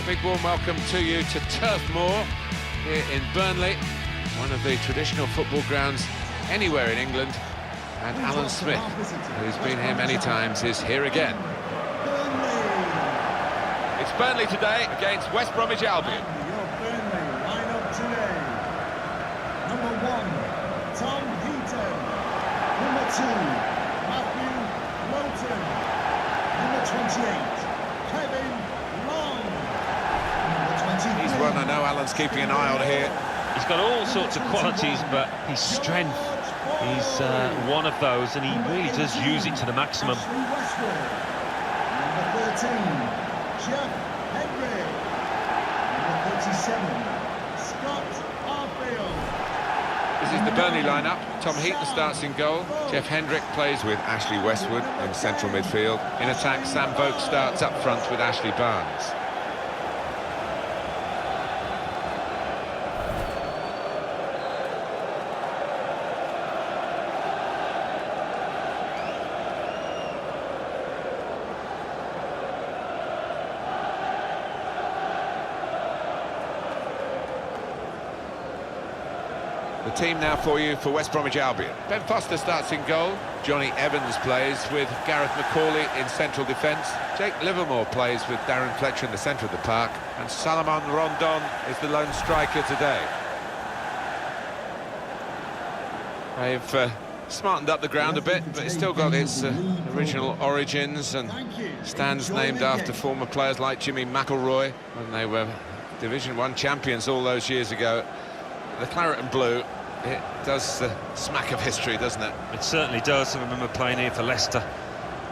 big warm welcome to you to Turf Moor here in Burnley, one of the traditional football grounds anywhere in England. And Alan Smith, who's been here many times, is here again. It's Burnley today against West Bromwich Albion. Your Burnley line-up today. Number 1, Tom Heaton. Number 2, Matthew Lowton. Number 28, Kevin Long. Number 23. He's one I know Alan's keeping an eye on here. He's got all sorts of qualities, but his strength is one of those, and he really does use it to the maximum. Number 13, Jeff Henry. Number 37, Scott Arfield. This is the Burnley lineup. Tom Heaton starts in goal. Jeff Hendrick plays with Ashley Westwood in central midfield. In attack, Sam Vokes starts up front with Ashley Barnes. The team now for you for West Bromwich Albion. Ben Foster starts in goal. Johnny Evans plays with Gareth McCauley in central defence. Jake Livermore plays with Darren Fletcher in the centre of the park. And Salomon Rondon is the lone striker today. They've smartened up the ground a bit, but it's still got its original origins and stands named after former players like Jimmy McElroy when they were Division 1 champions all those years ago. The claret and blue, it does smack of history, doesn't it? It certainly does. I remember playing here for Leicester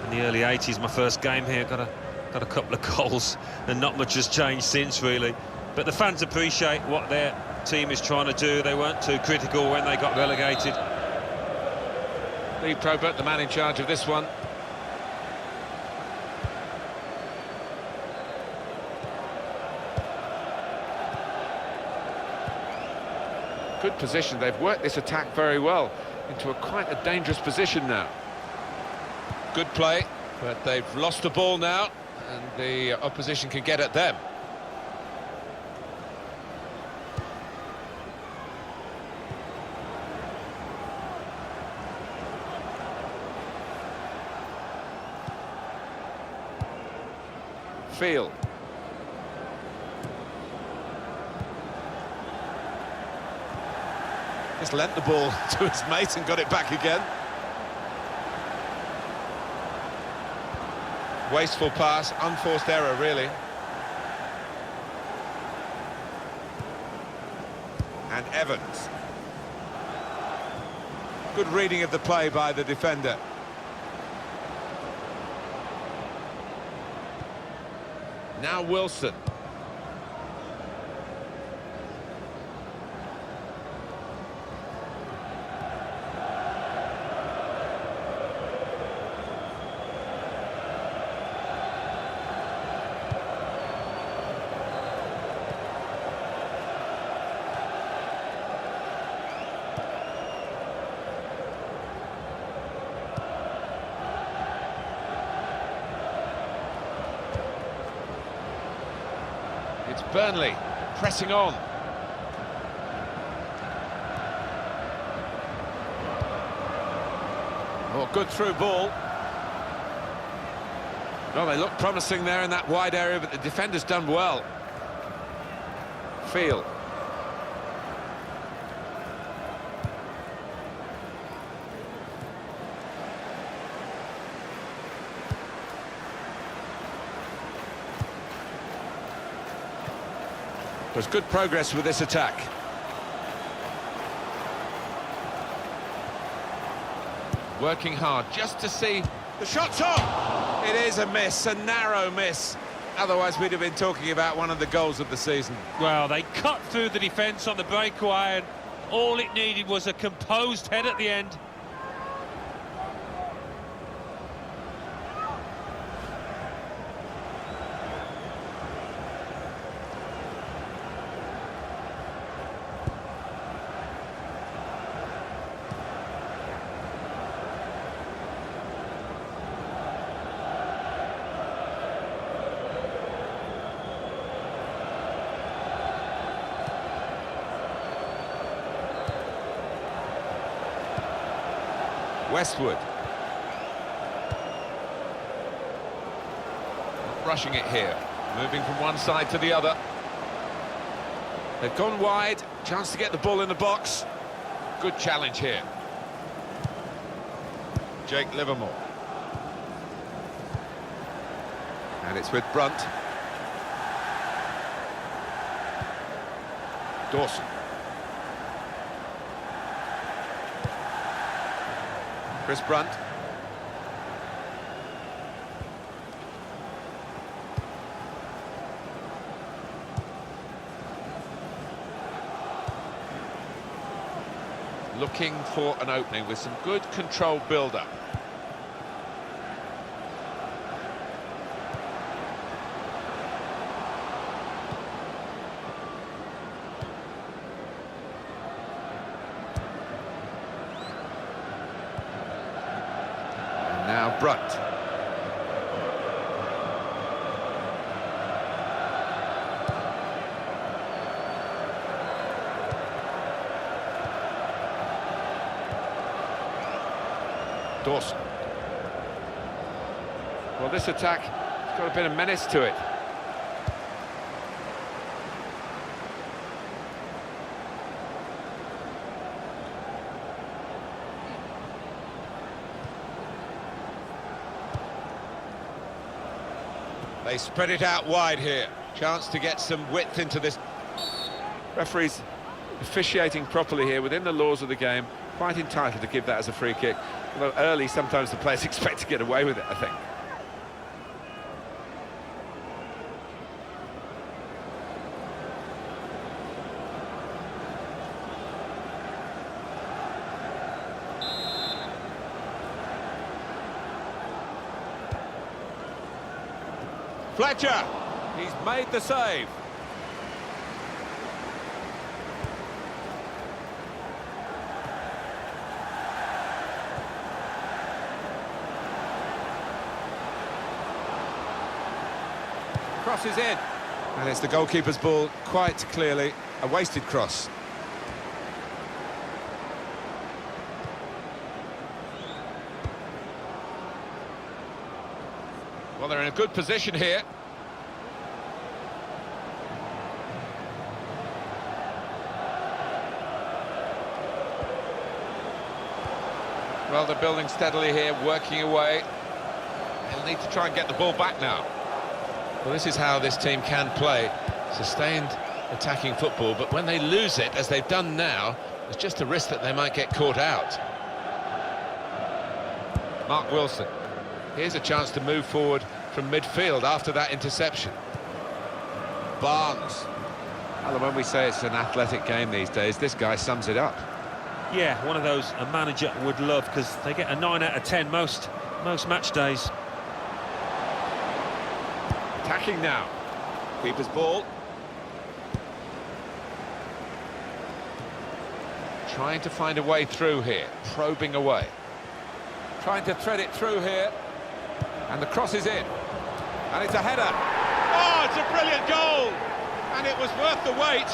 in the early 80s. My first game here, got a couple of goals, and not much has changed since, really. But the fans appreciate what their team is trying to do. They weren't too critical when they got relegated. Lee Probert, the man in charge of this one. Good position. They've worked this attack very well into quite a dangerous position now. Good play, but they've lost the ball now, and the opposition can get at them. Field. Just lent the ball to his mate and got it back again. Wasteful pass, unforced error, really. And Evans. Good reading of the play by the defender. Now Wilson. It's Burnley pressing on. Oh, good through ball. Well, they look promising there in that wide area, but the defender's done well. Field. There's good progress with this attack. Working hard just to see the shot's on. It is a miss, a narrow miss. Otherwise, we'd have been talking about one of the goals of the season. Well, they cut through the defence on the breakaway, and all it needed was a composed head at the end. Westwood. Not rushing it here. Moving from one side to the other. They've gone wide. Chance to get the ball in the box. Good challenge here. Jake Livermore. And it's with Brunt. Dawson. Chris Brunt. Looking for an opening with some good controlled build-up. And now Brunt. Dawson. Well, this attack has got a bit of menace to it. They spread it out wide here. Chance to get some width into this. Referee's officiating properly here within the laws of the game. Quite entitled to give that as a free kick. Although early, sometimes the players expect to get away with it, I think. Fletcher, he's made the save. Crosses in. And it's the goalkeeper's ball, quite clearly a wasted cross. Well, they're in a good position here. Well, they're building steadily here, working away. They'll need to try and get the ball back now. Well, this is how this team can play. Sustained attacking football, but when they lose it, as they've done now, there's just a risk that they might get caught out. Mark Wilson. Here's a chance to move forward from midfield after that interception. Barnes. Well, when we say it's an athletic game these days, this guy sums it up. Yeah, one of those a manager would love, because they get a 9 out of 10 most match days. Attacking now. Keeper's ball. Trying to find a way through here. Probing away. Trying to thread it through here. And the cross is in. And it's a header. Oh, it's a brilliant goal! And it was worth the wait.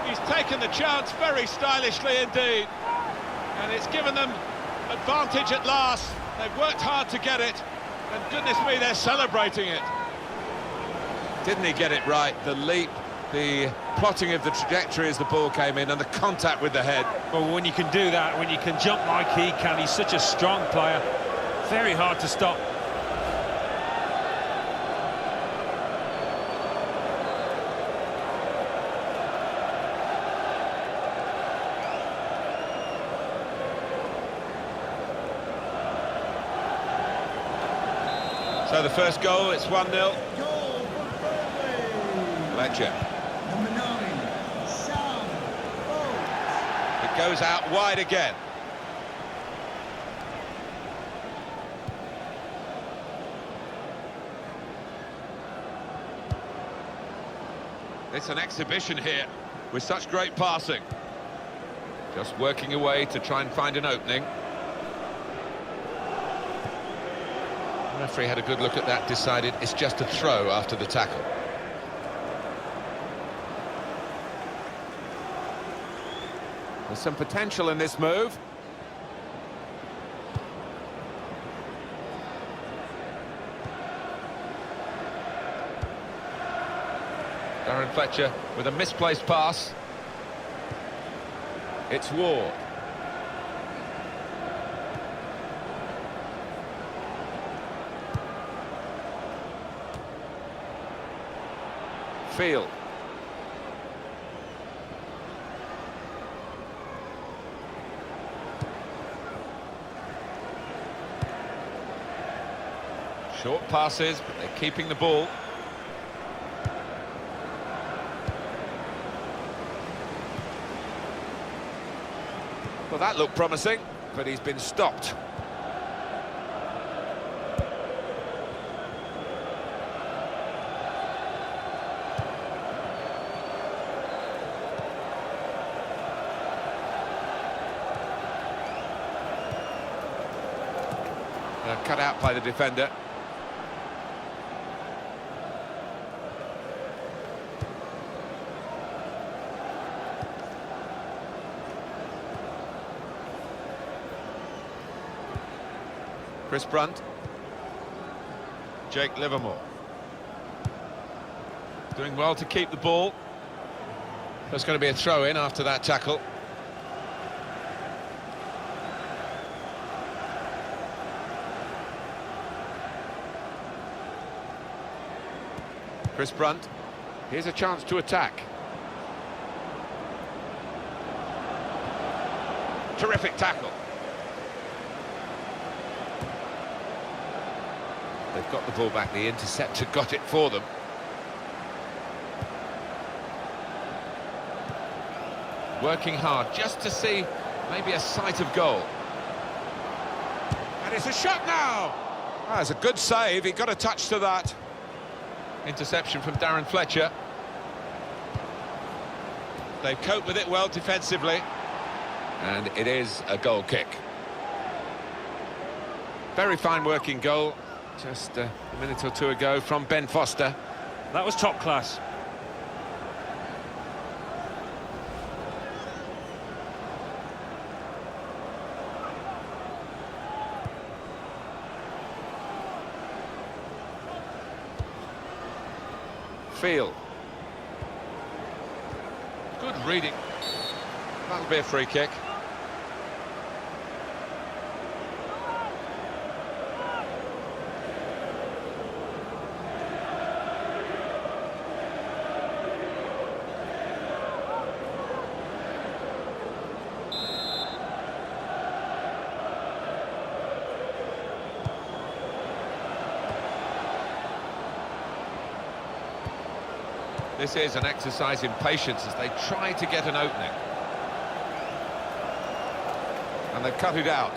He's taken the chance very stylishly indeed. And it's given them advantage at last. They've worked hard to get it. And goodness me, they're celebrating it. Didn't he get it right? The leap, the plotting of the trajectory as the ball came in, and the contact with the head. Well, when you can do that, when you can jump like he can, he's such a strong player. Very hard to stop. So the first goal, it's 1-0. Goal for Burnley. Fletcher. Number 9, Sam Bolt. It goes out wide again. It's an exhibition here with such great passing. Just working away to try and find an opening. The referee had a good look at that, decided it's just a throw after the tackle. There's some potential in this move. Darren Fletcher with a misplaced pass. It's Ward. Field. Short passes, but they're keeping the ball. Well, that looked promising, but he's been stopped. Cut out by the defender. Chris Brunt. Jake Livermore. Doing well to keep the ball. There's going to be a throw-in after that tackle. Chris Brunt. Here's a chance to attack. Terrific tackle. They've got the ball back. The interceptor got it for them. Working hard just to see maybe a sight of goal. And it's a shot now. That's a good save. He got a touch to that. Interception from Darren Fletcher. They've coped with it well defensively. And it is a goal kick. Very fine working goal. Just a minute or two ago from Ben Foster. That was top class. Field. Good reading. That'll be a free kick. This is an exercise in patience as they try to get an opening. And they've cut it out.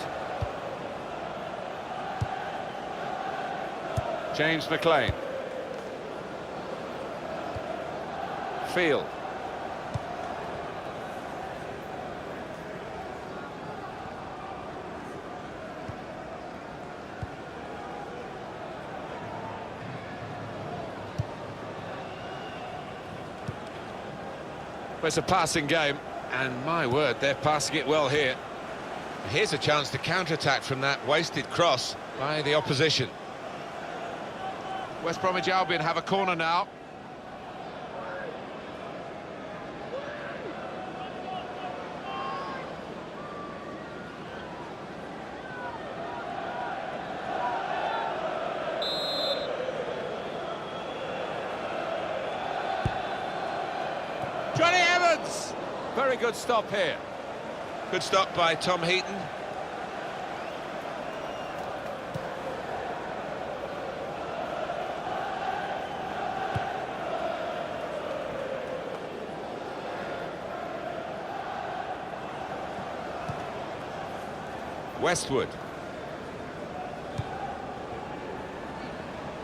James McLean. Field. Well, it's a passing game, and my word, they're passing it well here. Here's a chance to counter-attack from that wasted cross by the opposition. West Bromwich Albion have a corner now. Johnny Evans! Very good stop here. Good stop by Tom Heaton. Westwood.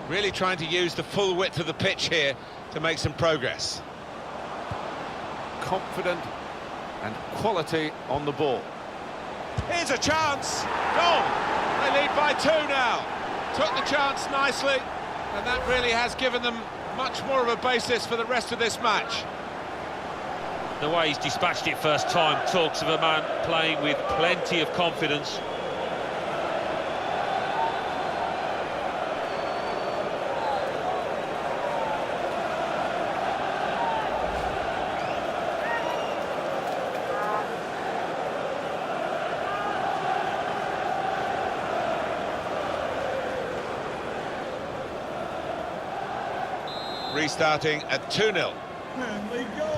Really trying to use the full width of the pitch here to make some progress. Confident and quality on the ball. Here's a chance. Goal. They lead by 2 now. Took the chance nicely, and that really has given them much more of a basis for the rest of this match. The way he's dispatched it first time talks of a man playing with plenty of confidence. restarting at 2-0. And we go.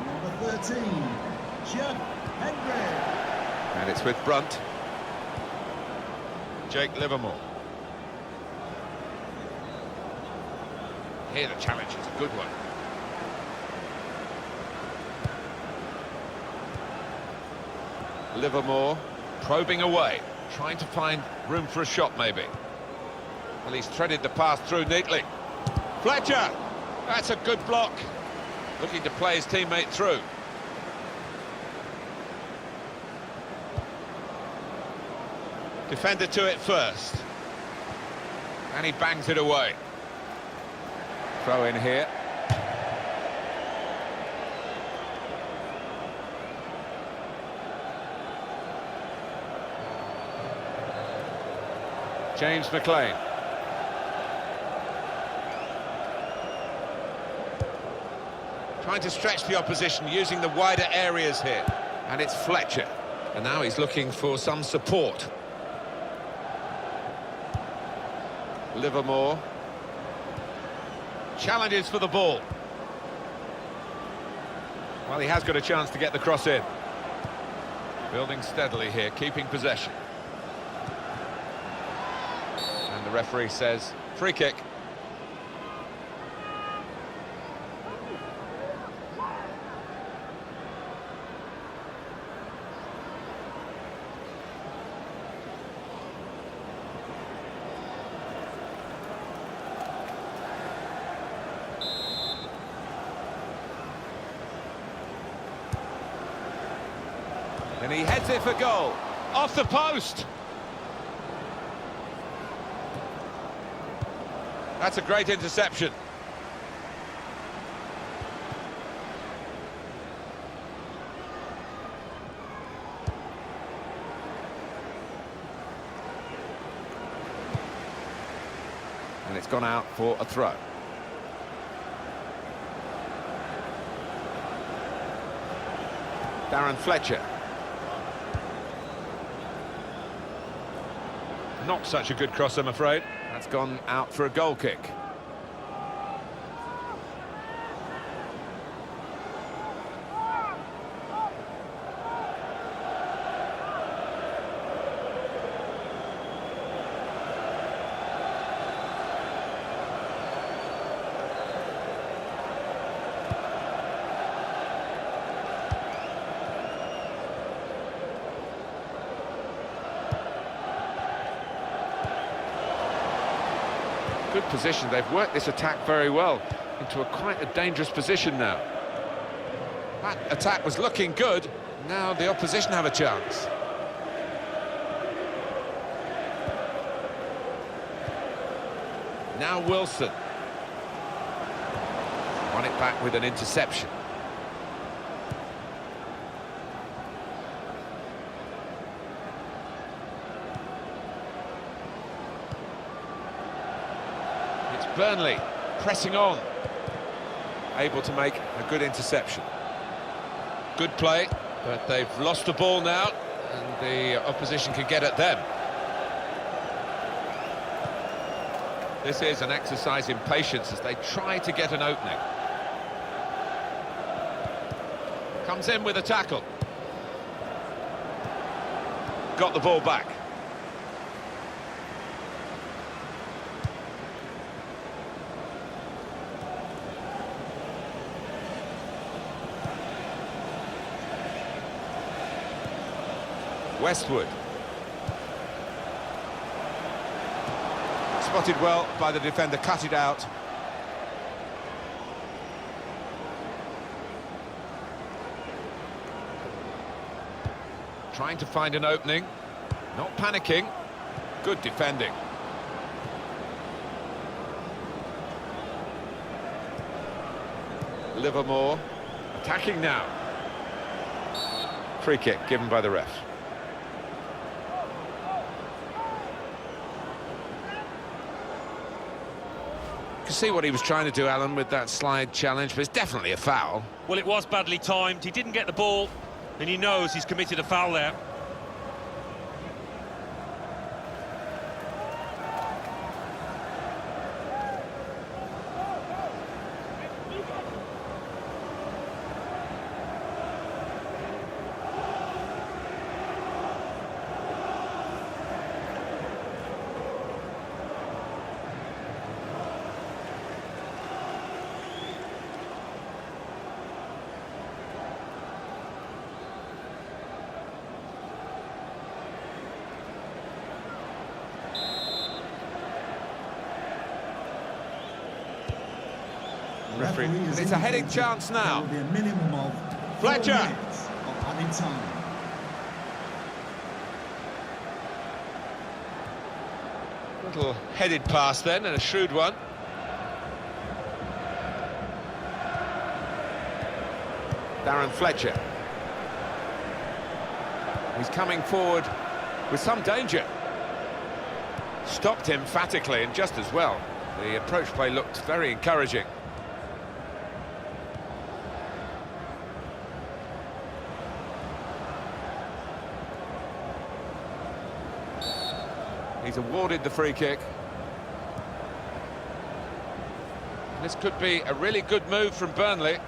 Number 13, Jeff Hendrick. And it's with Brunt. Jake Livermore. Here the challenge is a good one. Livermore probing away, trying to find room for a shot maybe. Well, he's threaded the pass through neatly. Fletcher! That's a good block. Looking to play his teammate through. Defender to it first. And he bangs it away. Throw in here. James McLean. Trying to stretch the opposition, using the wider areas here. And it's Fletcher. And now he's looking for some support. Livermore. Challenges for the ball. Well, he has got a chance to get the cross in. Building steadily here, keeping possession. And the referee says, free kick. And he heads it for goal. Off the post. That's a great interception. And it's gone out for a throw. Darren Fletcher. Not such a good cross, I'm afraid. That's gone out for a goal kick. Good position. They've worked this attack very well into quite a dangerous position now. That attack was looking good. Now the opposition have a chance. Now Wilson. Won it back with an interception. Burnley pressing on, able to make a good interception. Good play, but they've lost the ball now, and the opposition can get at them. This is an exercise in patience as they try to get an opening. Comes in with a tackle. Got the ball back. Westwood. Spotted well by the defender, cut it out. Trying to find an opening, not panicking, good defending. Livermore attacking now. Free kick given by the ref. See what he was trying to do, Alan, with that slide challenge, but it's definitely a foul. Well, it was badly timed. He didn't get the ball, and he knows he's committed a foul there. Referee. It's a heading chance now. There will be a minimum of 4 Fletcher. minutes of added time. Little headed pass then, and a shrewd one. Darren Fletcher. He's coming forward with some danger. Stopped emphatically and just as well. The approach play looked very encouraging. He's awarded the free kick. This could be a really good move from Burnley. It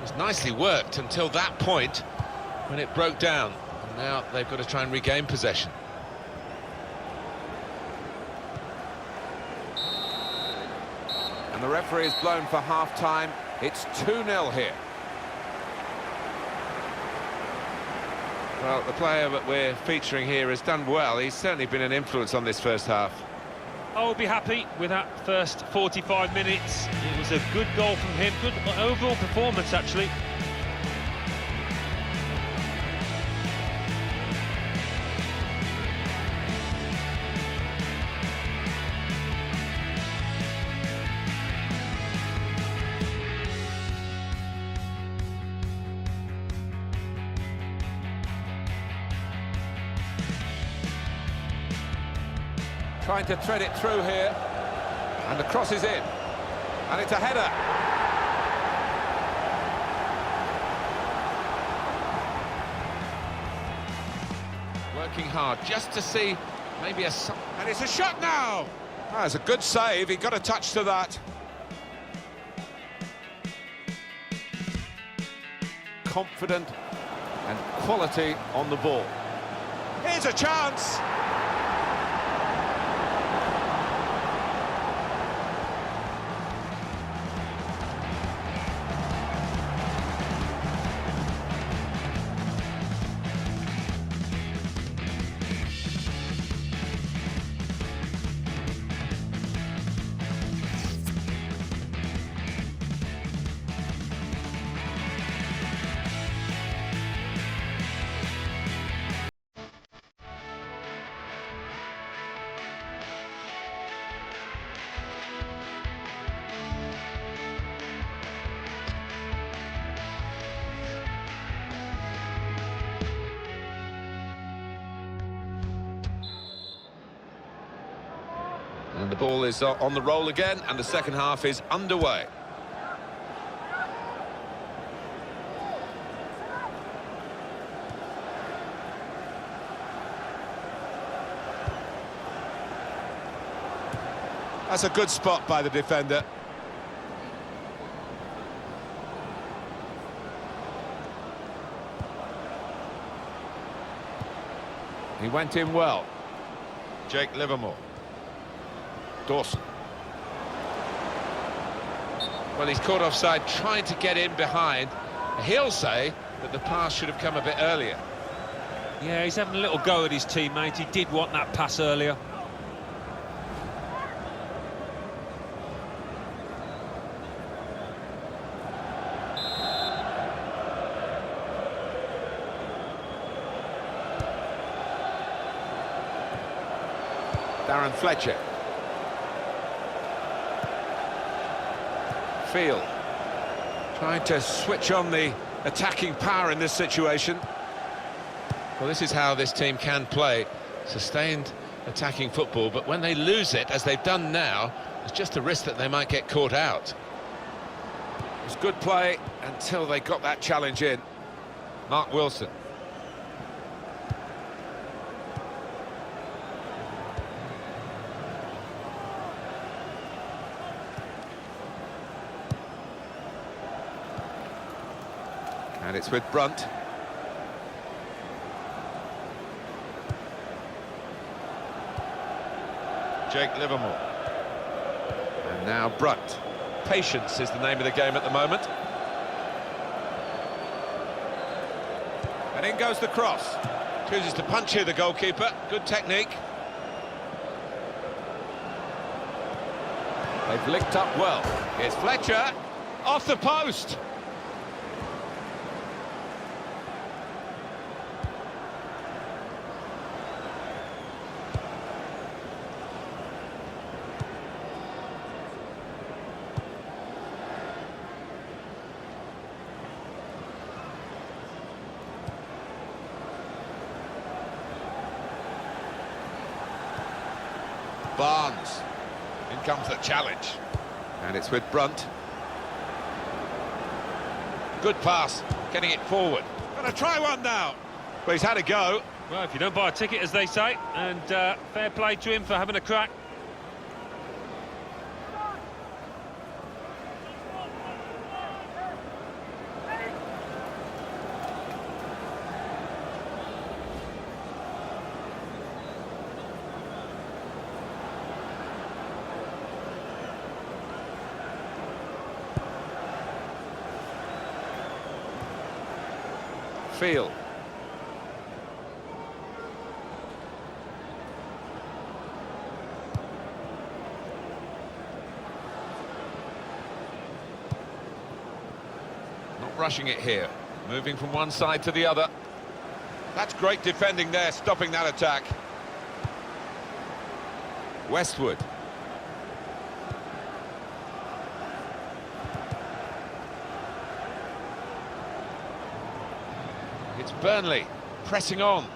was nicely worked until that point when it broke down. And now they've got to try and regain possession. And the referee is blown for half-time. It's 2-0 here. Well, the player that we're featuring here has done well. He's certainly been an influence on this first half. I will be happy with that first 45 minutes. It was a good goal from him, good overall performance actually. Trying to thread it through here, and the cross is in, and it's a header. Working hard just to see maybe and it's a shot now. That's a good save. He got a touch to that. Confident and quality on the ball. Here's a chance. And the ball is on the roll again, and the second half is underway. That's a good spot by the defender. He went in well. Jake Livermore. Dawson. Well, he's caught offside trying to get in behind. He'll say that the pass should have come a bit earlier. Yeah, he's having a little go at his teammate. He did want that pass earlier. Darren Fletcher. Field. Trying to switch on the attacking power in this situation. Well, this is how this team can play. Sustained attacking football, but when they lose it, as they've done now, there's just a risk that they might get caught out. It was good play until they got that challenge in. Mark Wilson. And it's with Brunt. Jake Livermore. And now Brunt. Patience is the name of the game at the moment. And in goes the cross. Chooses to punch here, the goalkeeper. Good technique. They've linked up well. Here's Fletcher, off the post. Barnes, in comes the challenge, and it's with Brunt. Good pass, getting it forward. Gonna try one now. Well, he's had a go. Well, if you don't buy a ticket, as they say, and fair play to him for having a crack. Field. Not rushing it here, moving from one side to the other. That's great defending there, stopping that attack. Westwood. It's Burnley pressing on.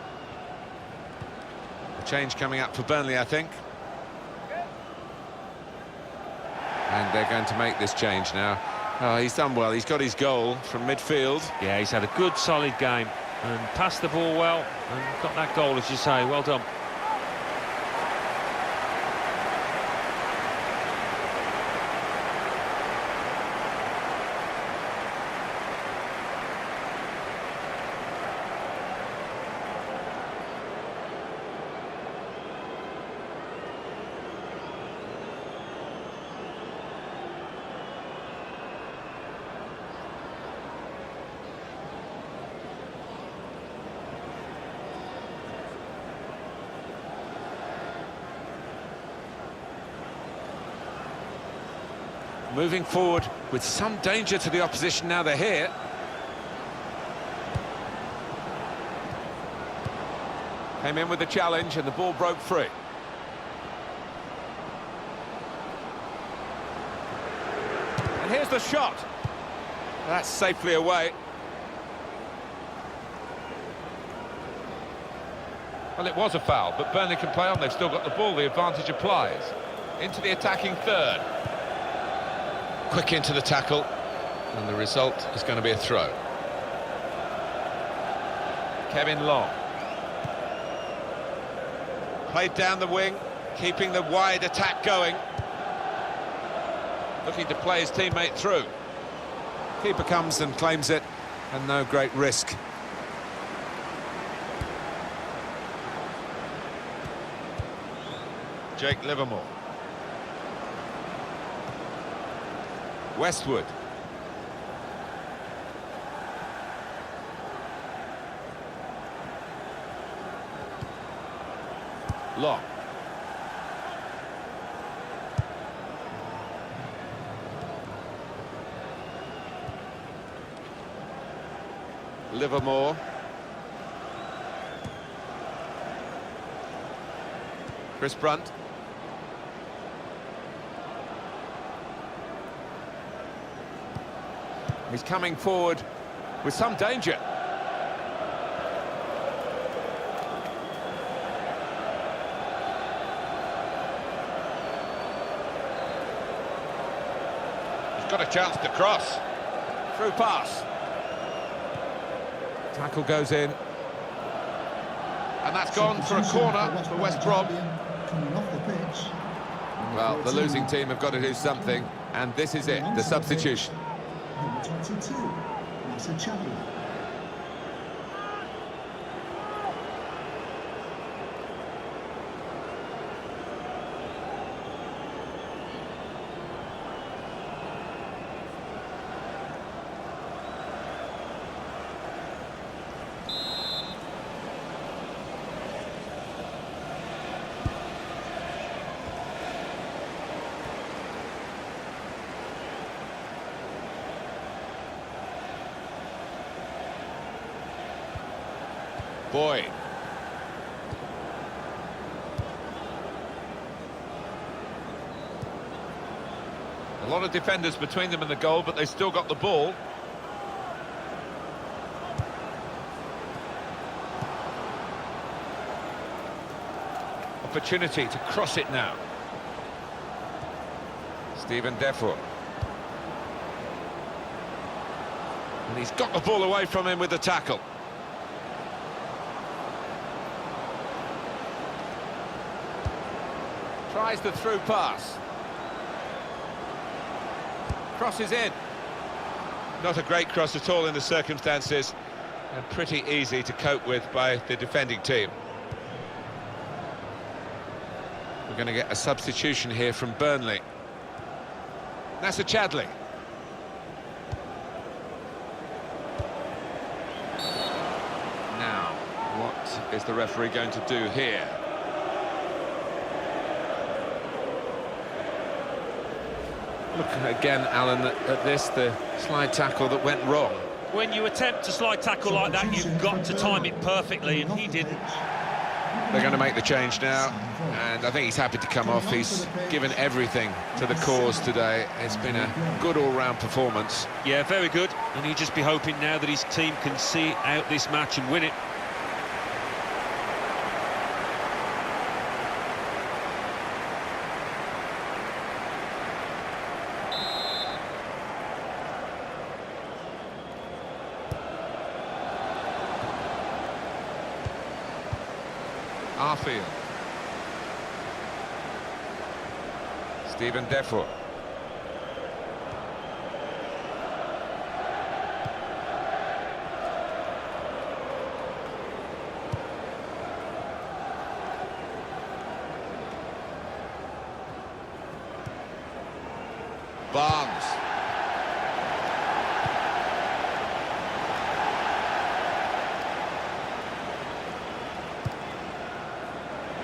A change coming up for Burnley, I think. And they're going to make this change now. Oh, he's done well. He's got his goal from midfield. Yeah, he's had a good, solid game and passed the ball well and got that goal, as you say. Well done. Moving forward with some danger to the opposition now they're here. Came in with the challenge and the ball broke free. And here's the shot. That's safely away. Well, it was a foul, but Burnley can play on. They've still got the ball. The advantage applies. Into the attacking third. Quick into the tackle, and the result is going to be a throw. Kevin Long. Played down the wing, keeping the wide attack going. Looking to play his teammate through. Keeper comes and claims it, and no great risk. Jake Livermore. Westwood. Long. Livermore. Chris Brunt. He's coming forward with some danger. He's got a chance to cross. Through pass. Tackle goes in. And that's gone for a corner for West Brom. Well, the losing team have got to do something, and this is it, the substitution. Number 22, Leicester. Boyd. A lot of defenders between them and the goal, but they still got the ball. Opportunity to cross it now. Stephen Defoe. And he's got the ball away from him with the tackle. Tries the through pass. Crosses in. Not a great cross at all in the circumstances, and pretty easy to cope with by the defending team. We're going to get a substitution here from Burnley. Nasser Chadli. Now, what is the referee going to do here? Look again, Alan, at this, the slide tackle that went wrong. When you attempt a slide tackle like that, you've got to time it perfectly, and he didn't. They're going to make the change now, and I think he's happy to come off. He's given everything to the cause today. It's been a good all-round performance. Yeah, very good, and he'll just be hoping now that his team can see out this match and win it. Arfield. Stephen Defoe. Barnes.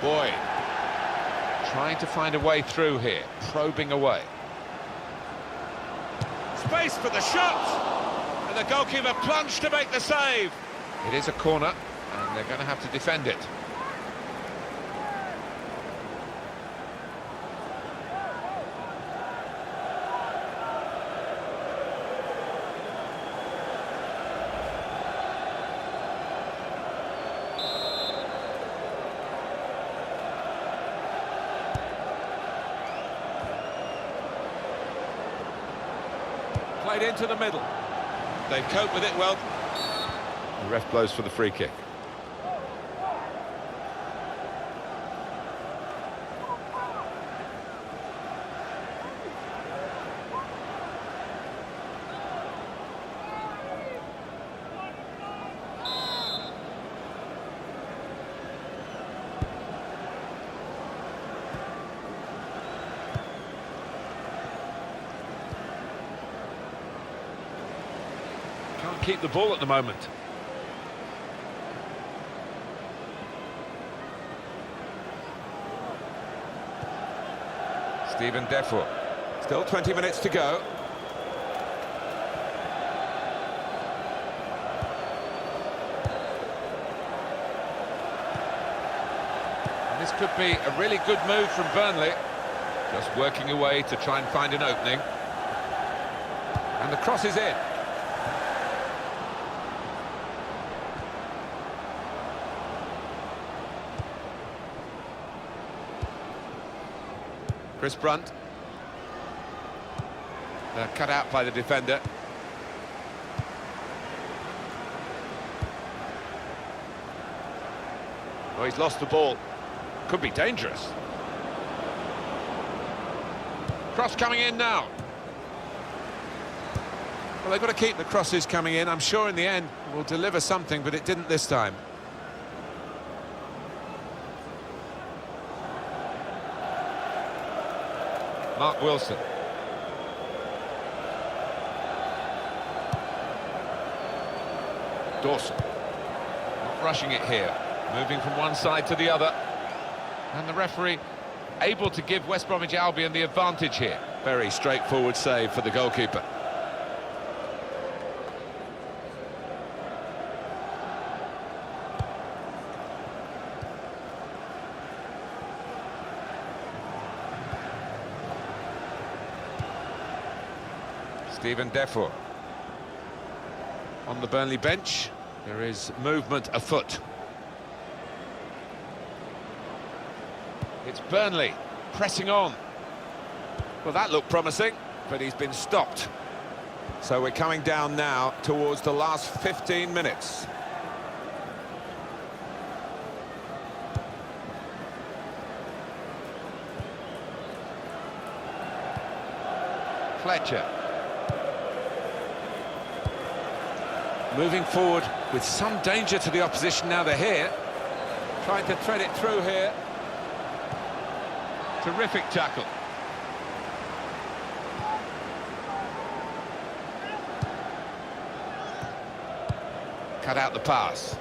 Boyd, trying to find a way through here, probing away. Space for the shot! And the goalkeeper plunged to make the save. It is a corner, and they're going to have to defend it. Played into the middle. They've coped with it well. The ref blows for the free kick. Can't keep the ball at the moment. Stephen Defoe. Still 20 minutes to go. And this could be a really good move from Burnley. Just working away to try and find an opening. And the cross is in. Chris Brunt. Cut out by the defender. Oh, he's lost the ball. Could be dangerous. Cross coming in now. Well, they've got to keep the crosses coming in. I'm sure in the end we'll deliver something, but it didn't this time. Mark Wilson. Dawson. Not rushing it here. Moving from one side to the other. And the referee able to give West Bromwich Albion the advantage here. Very straightforward save for the goalkeeper. Stephen Defoe. On the Burnley bench, there is movement afoot. It's Burnley pressing on. Well, that looked promising, but he's been stopped. So we're coming down now towards the last 15 minutes. Fletcher. Moving forward with some danger to the opposition now they're here. Trying to thread it through here. Terrific tackle. Cut out the pass.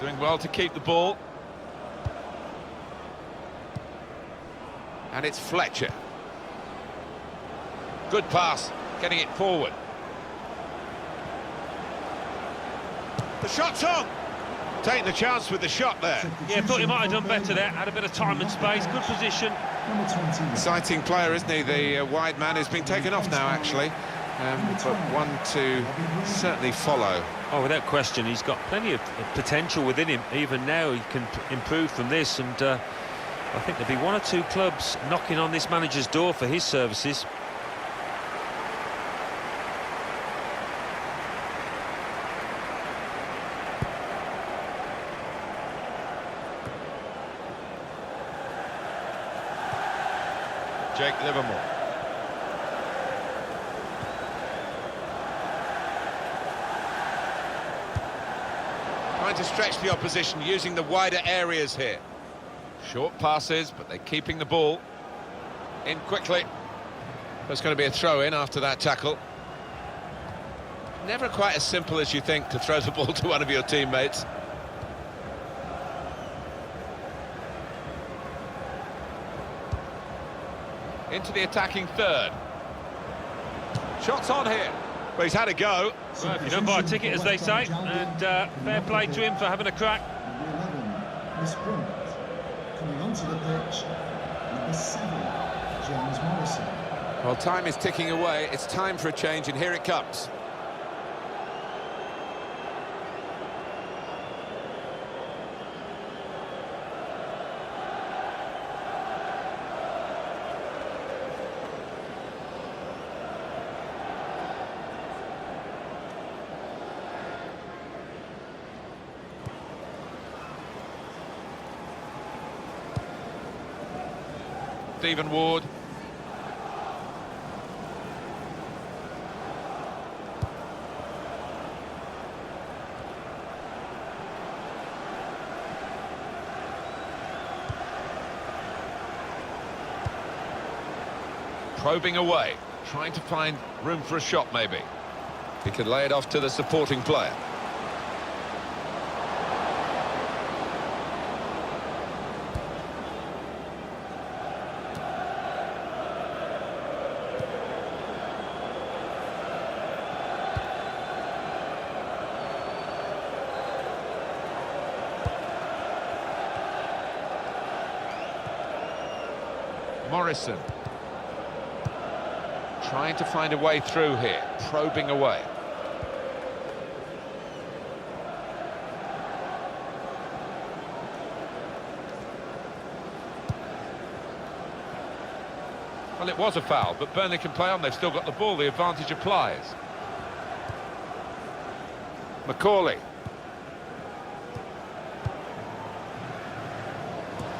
Doing well to keep the ball. And it's Fletcher. Good pass, getting it forward. The shot's on! Taking the chance with the shot there. Yeah, thought he might have done better there. Had a bit of time and space, good position. Exciting player, isn't he? The wide man has been taken off now, actually. But one to certainly follow. Oh, without question, he's got plenty of potential within him. Even now, he can improve from this, and I think there'll be one or two clubs knocking on this manager's door for his services. Jake Livermore. Trying to stretch the opposition using the wider areas here. Short passes, but they're keeping the ball in quickly. There's going to be a throw-in after that tackle. Never quite as simple as you think to throw the ball to one of your teammates. Into the attacking third. Shots on here. Well, he's had a go. Well, if you don't buy a ticket, as they say, and fair play to him for having a crack. Miss Bromwich. Coming onto the pitch, number 7, James Morrison. Well, time is ticking away. It's time for a change, and here it comes. Stephen Ward. Probing away, trying to find room for a shot maybe. He could lay it off to the supporting player. Morrison. Trying to find a way through here, probing away. Well, it was a foul, but Burnley can play on. They've still got the ball. The advantage applies. Macaulay.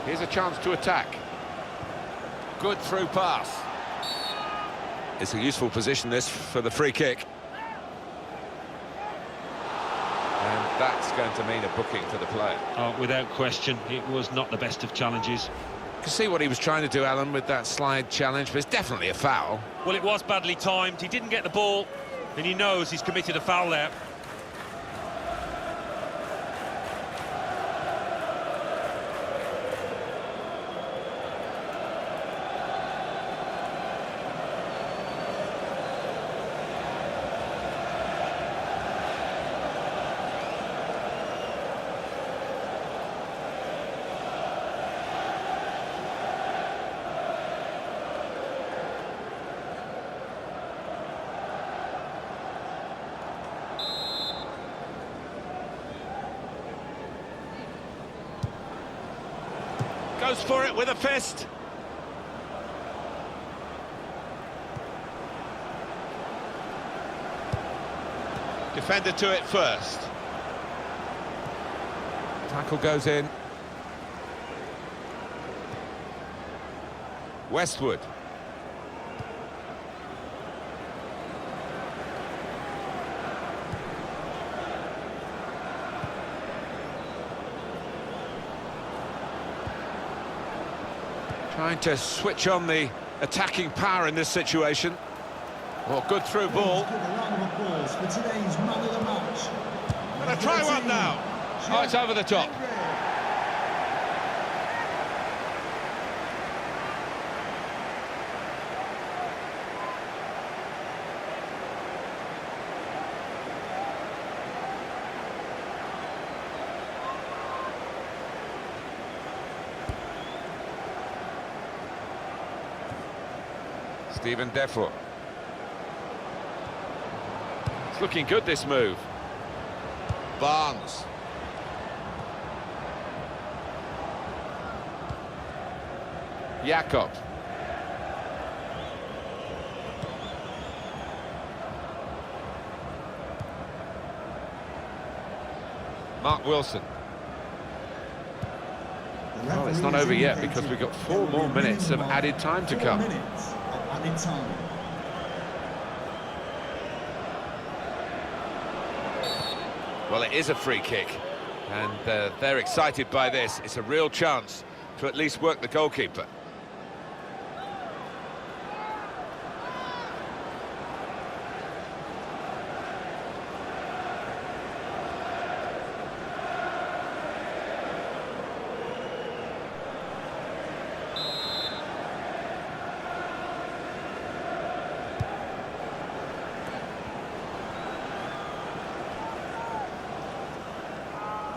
Here's a chance to attack. Good through pass. It's a useful position, this, for the free kick. And that's going to mean a booking for the player. Oh, without question, it was not the best of challenges. You can see what he was trying to do, Alan, with that slide challenge, but it's definitely a foul. Well, it was badly timed. He didn't get the ball, and he knows he's committed a foul there. Goes for it with a fist. Defender to it first. Tackle goes in. Westwood. Trying to switch on the attacking power in this situation. Oh, good through ball. Give a round of applause for today's man of the match. Gonna try one now. Oh, it's over the top. Stephen Defoe. It's looking good, this move. Barnes. Jakob. Mark Wilson. Well, it's not over yet because we've got 4 more minutes of added time to come. Added time. Well, it is a free kick, and they're excited by this. It's a real chance to at least work the goalkeeper.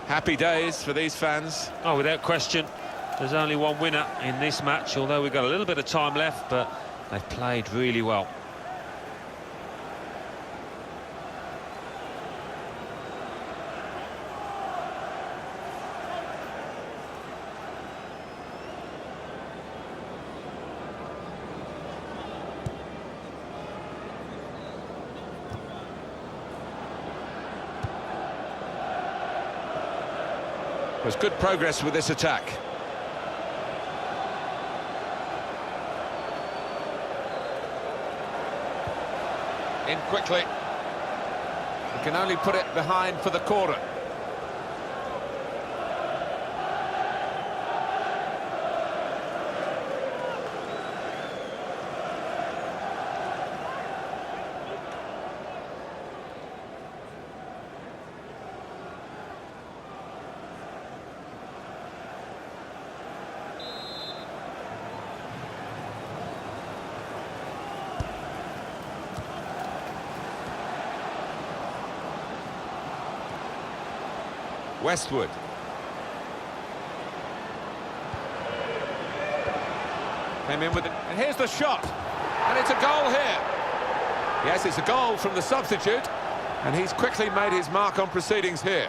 Happy days for these fans. Oh, without question. There's only one winner in this match, although we've got a little bit of time left, but they've played really well. There's good progress with this attack. In quickly. He can only put it behind for the corner. Westwood. Came in with it, and here's the shot, and it's a goal here. Yes, it's a goal from the substitute, and he's quickly made his mark on proceedings here.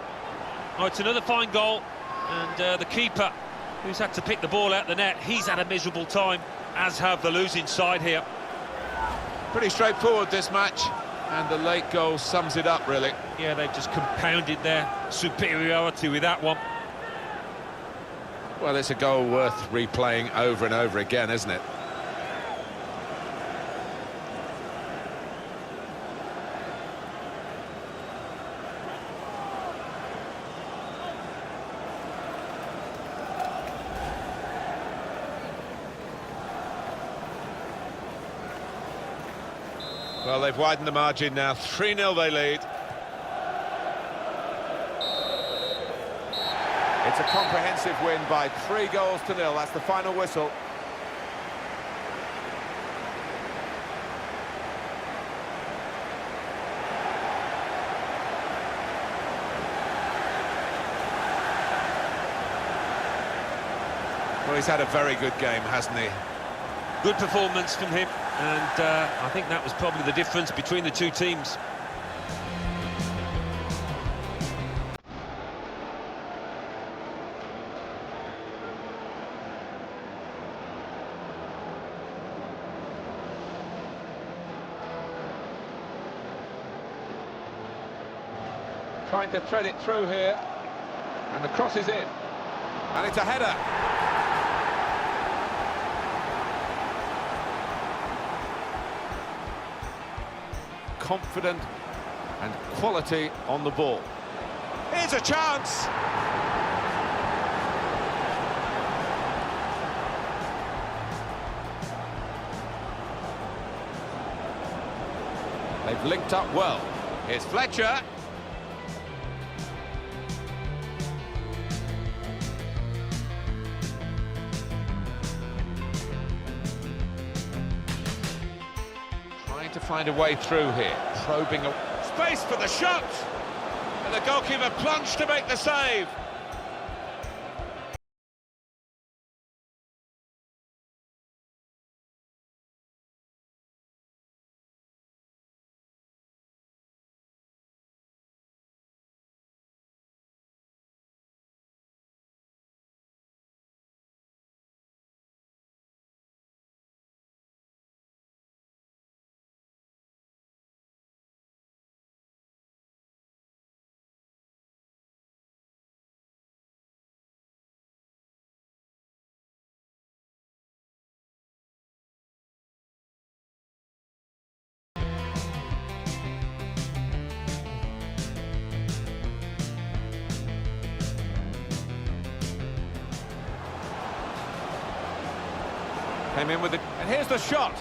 Oh, it's another fine goal, and the keeper, who's had to pick the ball out the net, he's had a miserable time, as have the losing side here. Pretty straightforward, this match, and the late goal sums it up, really. Yeah, they've just compounded their superiority with that one. Well, it's a goal worth replaying over and over again, isn't it? Well, they've widened the margin now. 3-0 they lead. It's a comprehensive win by 3-0. That's the final whistle. Well, he's had a very good game, hasn't he? Good performance from him, and I think that was probably the difference between the two teams. Trying to thread it through here. And the cross is in. And it's a header. Confident and quality on the ball. Here's a chance. They've linked up well. Here's Fletcher. Trying to find a way through here. Probing a space for the shot. And the goalkeeper plunged to make the save. Came in with it, and here's the shot.